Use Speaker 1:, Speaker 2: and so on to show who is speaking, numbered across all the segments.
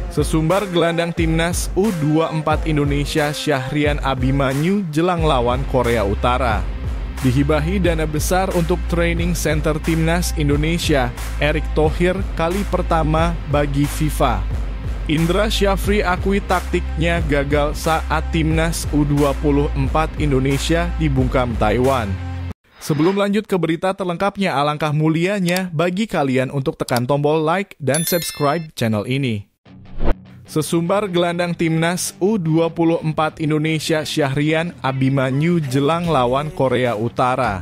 Speaker 1: Sesumbar gelandang timnas U24 Indonesia Syahrian Abimanyu jelang lawan Korea Utara. Dihibahi dana besar untuk training center timnas Indonesia, Erick Thohir kali pertama bagi FIFA. Indra Syafri akui taktiknya gagal saat timnas U24 Indonesia dibungkam Taiwan. Sebelum lanjut ke berita terlengkapnya, alangkah mulianya bagi kalian untuk tekan tombol like dan subscribe channel ini. Sesumbar gelandang timnas U24 Indonesia Syahrian Abimanyu jelang lawan Korea Utara.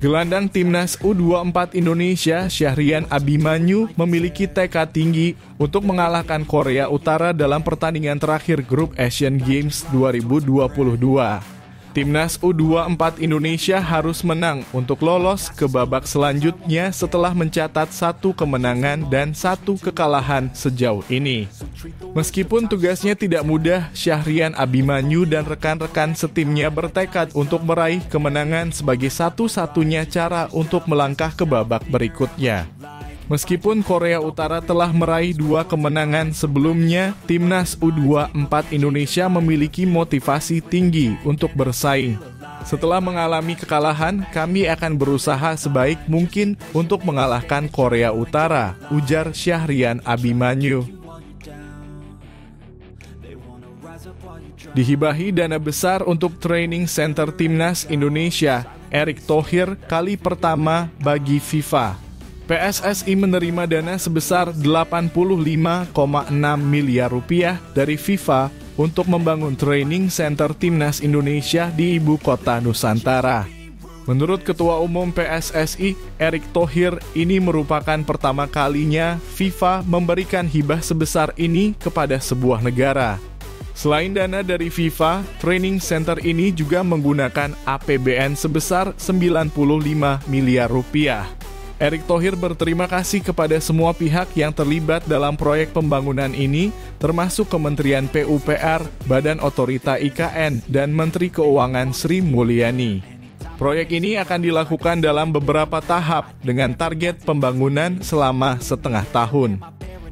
Speaker 1: Gelandang timnas U24 Indonesia Syahrian Abimanyu memiliki tekad tinggi untuk mengalahkan Korea Utara dalam pertandingan terakhir grup Asian Games 2022. Timnas U24 Indonesia harus menang untuk lolos ke babak selanjutnya setelah mencatat 1 kemenangan dan 1 kekalahan sejauh ini. Meskipun tugasnya tidak mudah, Syahrian Abimanyu dan rekan-rekan setimnya bertekad untuk meraih kemenangan sebagai satu-satunya cara untuk melangkah ke babak berikutnya. Meskipun Korea Utara telah meraih 2 kemenangan sebelumnya, timnas U24 Indonesia memiliki motivasi tinggi untuk bersaing. Setelah mengalami kekalahan, kami akan berusaha sebaik mungkin untuk mengalahkan Korea Utara, ujar Syahrian Abimanyu. Dihibahi dana besar untuk training center timnas Indonesia, Erick Thohir kali pertama bagi FIFA. PSSI menerima dana sebesar 85,6 miliar rupiah dari FIFA untuk membangun training center timnas Indonesia di ibu kota Nusantara. Menurut Ketua Umum PSSI, Erick Thohir, ini merupakan pertama kalinya FIFA memberikan hibah sebesar ini kepada sebuah negara. Selain dana dari FIFA, training center ini juga menggunakan APBN sebesar 95 miliar rupiah. Erick Thohir berterima kasih kepada semua pihak yang terlibat dalam proyek pembangunan ini, termasuk Kementerian PUPR, Badan Otorita IKN, dan Menteri Keuangan Sri Mulyani. Proyek ini akan dilakukan dalam beberapa tahap dengan target pembangunan selama setengah tahun.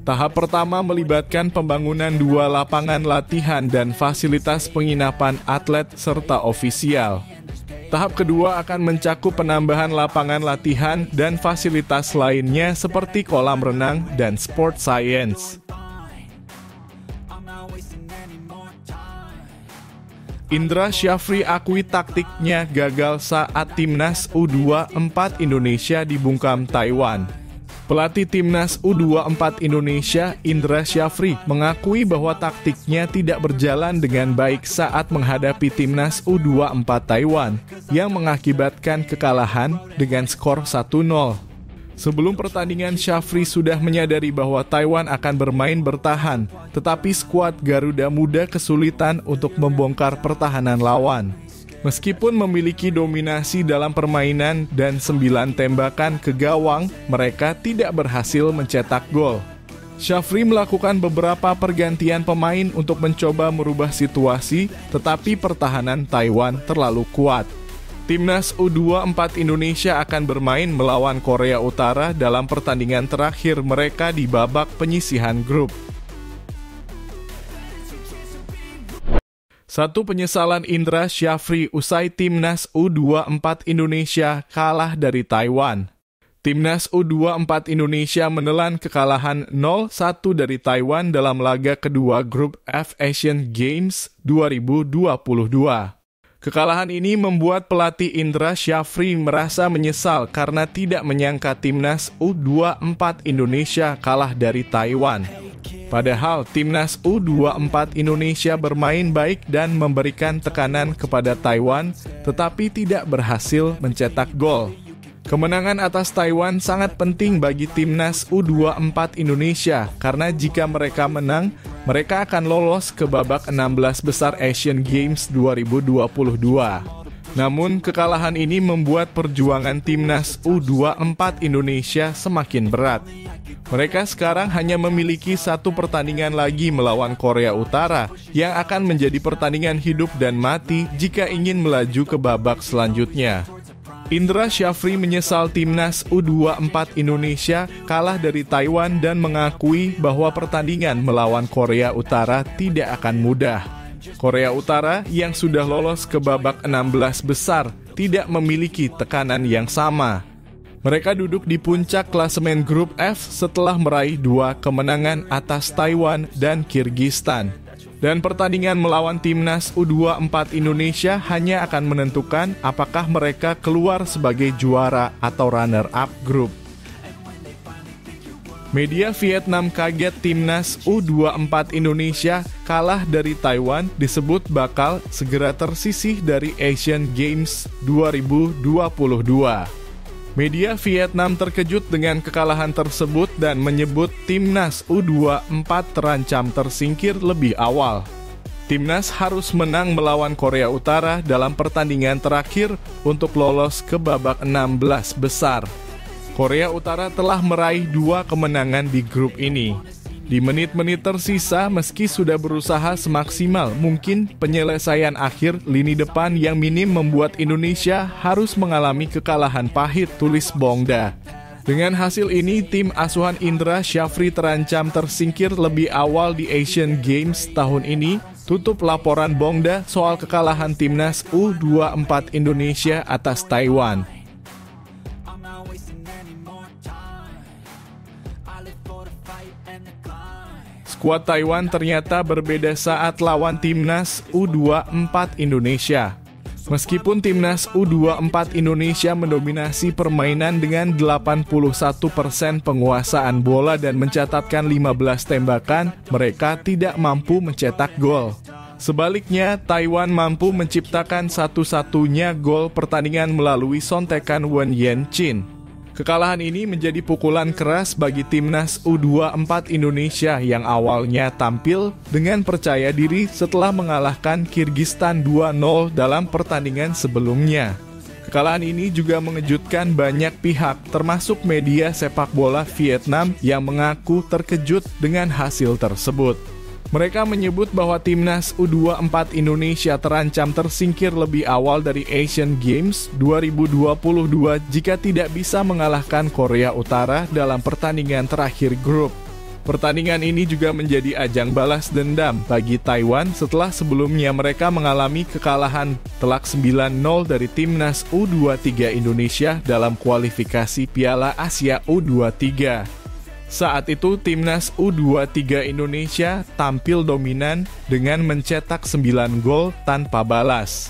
Speaker 1: Tahap pertama melibatkan pembangunan 2 lapangan latihan dan fasilitas penginapan atlet serta ofisial. Tahap kedua akan mencakup penambahan lapangan latihan dan fasilitas lainnya seperti kolam renang dan sport science. Indra Syafri akui taktiknya gagal saat timnas U24 Indonesia dibungkam Taiwan. Pelatih timnas U24 Indonesia, Indra Syafri, mengakui bahwa taktiknya tidak berjalan dengan baik saat menghadapi timnas U24 Taiwan yang mengakibatkan kekalahan dengan skor 1-0. Sebelum pertandingan, Syafri sudah menyadari bahwa Taiwan akan bermain bertahan, tetapi skuad Garuda Muda kesulitan untuk membongkar pertahanan lawan. Meskipun memiliki dominasi dalam permainan dan 9 tembakan ke gawang, mereka tidak berhasil mencetak gol. Syafri melakukan beberapa pergantian pemain untuk mencoba merubah situasi, tetapi pertahanan Taiwan terlalu kuat. Timnas U24 Indonesia akan bermain melawan Korea Utara dalam pertandingan terakhir mereka di babak penyisihan grup. Satu penyesalan Indra Syafri usai timnas U24 Indonesia kalah dari Taiwan. Timnas U24 Indonesia menelan kekalahan 0-1 dari Taiwan dalam laga kedua grup F Asian Games 2022. Kekalahan ini membuat pelatih Indra Syafri merasa menyesal karena tidak menyangka timnas U24 Indonesia kalah dari Taiwan. Padahal timnas U24 Indonesia bermain baik dan memberikan tekanan kepada Taiwan, tetapi tidak berhasil mencetak gol. Kemenangan atas Taiwan sangat penting bagi timnas U24 Indonesia karena jika mereka menang, mereka akan lolos ke babak 16 besar Asian Games 2022. Namun, kekalahan ini membuat perjuangan timnas U24 Indonesia semakin berat. Mereka sekarang hanya memiliki 1 pertandingan lagi melawan Korea Utara yang akan menjadi pertandingan hidup dan mati jika ingin melaju ke babak selanjutnya. Indra Syafri menyesal timnas U24 Indonesia kalah dari Taiwan dan mengakui bahwa pertandingan melawan Korea Utara tidak akan mudah. Korea Utara yang sudah lolos ke babak 16 besar tidak memiliki tekanan yang sama. Mereka duduk di puncak klasemen grup F setelah meraih 2 kemenangan atas Taiwan dan Kirgistan. Dan pertandingan melawan timnas U24 Indonesia hanya akan menentukan apakah mereka keluar sebagai juara atau runner-up grup. Media Vietnam kaget timnas U24 Indonesia kalah dari Taiwan disebut bakal segera tersisih dari Asian Games 2022. Media Vietnam terkejut dengan kekalahan tersebut dan menyebut timnas U24 terancam tersingkir lebih awal. Timnas harus menang melawan Korea Utara dalam pertandingan terakhir untuk lolos ke babak 16 besar. Korea Utara telah meraih 2 kemenangan di grup ini. Di menit-menit tersisa, meski sudah berusaha semaksimal mungkin, penyelesaian akhir lini depan yang minim membuat Indonesia harus mengalami kekalahan pahit, tulis Bongda. Dengan hasil ini, tim asuhan Indra Syafri terancam tersingkir lebih awal di Asian Games tahun ini, tutup laporan Bongda soal kekalahan timnas U24 Indonesia atas Taiwan. Skuad Taiwan ternyata berbeda saat lawan timnas U24 Indonesia. Meskipun timnas U24 Indonesia mendominasi permainan dengan 81% penguasaan bola dan mencatatkan 15 tembakan, mereka tidak mampu mencetak gol. Sebaliknya, Taiwan mampu menciptakan satu-satunya gol pertandingan melalui sontekan Wen Yenchin. Kekalahan ini menjadi pukulan keras bagi timnas U24 Indonesia yang awalnya tampil dengan percaya diri setelah mengalahkan Kirgistan 2-0 dalam pertandingan sebelumnya. Kekalahan ini juga mengejutkan banyak pihak, termasuk media sepak bola Vietnam yang mengaku terkejut dengan hasil tersebut. Mereka menyebut bahwa timnas U24 Indonesia terancam tersingkir lebih awal dari Asian Games 2022 jika tidak bisa mengalahkan Korea Utara dalam pertandingan terakhir grup. Pertandingan ini juga menjadi ajang balas dendam bagi Taiwan setelah sebelumnya mereka mengalami kekalahan telak 9-0 dari timnas U23 Indonesia dalam kualifikasi Piala Asia U23. Saat itu, timnas U23 Indonesia tampil dominan dengan mencetak 9 gol tanpa balas.